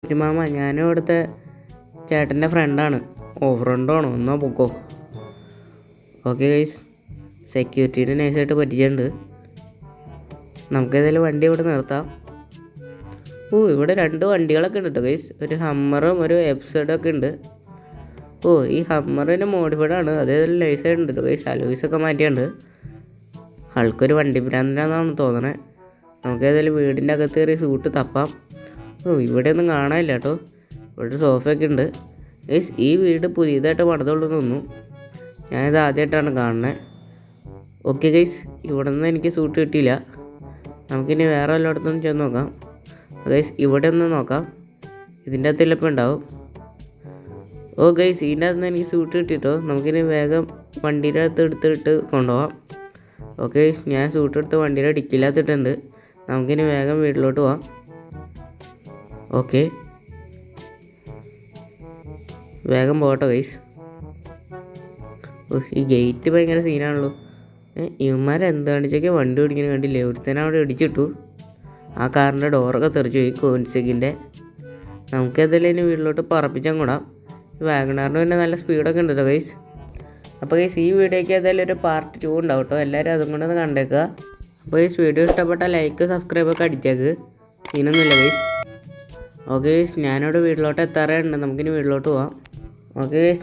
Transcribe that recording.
Mama ഞാനും ഇവിടുത്തെ ചേട്ടൻ്റെ ഫ്രണ്ടാണ്. ഫ്രണ്ടാണോ? എന്നാൽ പൊക്കോ. ഓക്കെ ഗൈസ്, സെക്യൂരിറ്റീനെ നൈസായിട്ട് പറ്റിച്ചിട്ടുണ്ട്. നമുക്കേതായാലും വണ്ടി ഇവിടെ നിർത്താം. ഇവിടെ 2 വണ്ടികളൊക്കെ ഉണ്ട് കേട്ടോ ഗൈസ്. ഒരു ഹമ്മറും ഒരു എഫ്സഡൊക്കെ ഉണ്ട്. ഈ ഹമ്മറിന് മോഡിഫൈഡ് ആണ്. അതേതായാലും നൈസായിട്ടുണ്ട് കേട്ടോ ഗൈസ്. അലോയ്സൊക്കെ മാറ്റിയുണ്ട്. ആൾക്കൊരു വണ്ടി ഭ്രാന്തനാണെന്നാണ് തോന്നണേ. നമുക്കേതായാലും വീടിൻ്റെ അകത്ത് കയറി സൂട്ട് തപ്പാം. ഇവിടെ ഒന്നും കാണാനില്ല കേട്ടോ. ഇവിടെ ഒരു സോഫയൊക്കെ ഉണ്ട് ഗൈസ്. ഈ വീട് പുതിയതായിട്ട് പണിതുള്ളൂ തോന്നുന്നു. ഞാനിത് ആദ്യമായിട്ടാണ് കാണുന്നത്. ഓക്കെ ഗൈസ്, ഇവിടെ നിന്ന് എനിക്ക് സൂട്ട് കിട്ടിയില്ല. നമുക്കിനി വേറെ എല്ലായിടത്തുനിന്ന് ചെന്ന് നോക്കാം. ഗൈസ് ഇവിടെ ഒന്ന് നോക്കാം. ഇതിൻ്റെ അകത്ത് ചിലപ്പോൾ ഉണ്ടാവും. ഗൈസ്, ഇതിൻ്റെ അകത്ത് നിന്ന് എനിക്ക് സൂട്ട് കിട്ടിയിട്ടോ. നമുക്കിനി വേഗം വണ്ടിയുടെ അകത്ത് എടുത്തിട്ട് കൊണ്ടുപോകാം. ഓക്കെ, ഞാൻ സൂട്ട് എടുത്ത് വണ്ടിയുടെ ഡിക്കില്ലാത്തിട്ടുണ്ട്. നമുക്കിനി വേഗം വീട്ടിലോട്ട് പോവാം. ഓക്കെ, വേഗം പോകട്ടോ ഗൈസ്. ഈ ഗേറ്റ് ഭയങ്കര സീനാണല്ലോ. ഇവന്മാരെന്ത് കാണിച്ചൊക്കെ വണ്ടി ഓടിക്കാൻ കണ്ടില്ലേ? ഒരുത്തന്നെ അവിടെ ഇടിച്ചിട്ടു. ആ കാറിൻ്റെ ഡോറൊക്കെ തെറിച്ചു പോയി കോൻസെക്കിൻ്റെ. നമുക്കെന്തായാലും ഇനി വീട്ടിലോട്ട് പറപ്പിച്ചാൽ കൂടാം. വാഗണാറിന് പിന്നെ നല്ല സ്പീഡൊക്കെ ഉണ്ട് കേട്ടോ ഗൈസ്. അപ്പോൾ ഗൈസ്, ഈ വീഡിയോയ്ക്ക് ഏതായാലും ഒരു പാർട്ട് 2 ഉണ്ടാവും കേട്ടോ. എല്ലാവരും അതും കൊണ്ടൊന്ന് കണ്ടേക്കുക. അപ്പോൾ ഗൈസ്, വീഡിയോ ഇഷ്ടപ്പെട്ടാൽ ലൈക്ക് സബ്സ്ക്രൈബൊക്കെ അടിച്ചേക്ക്. ഇതിനൊന്നുമില്ല ഗൈസ്. ഓക്കെ ഗൈസ്, ഞാനിവിടെ വീട്ടിലോട്ട് എത്താറേ ഉണ്ട്. നമുക്കിനി വീട്ടിലോട്ട് പോവാം. Okay guys,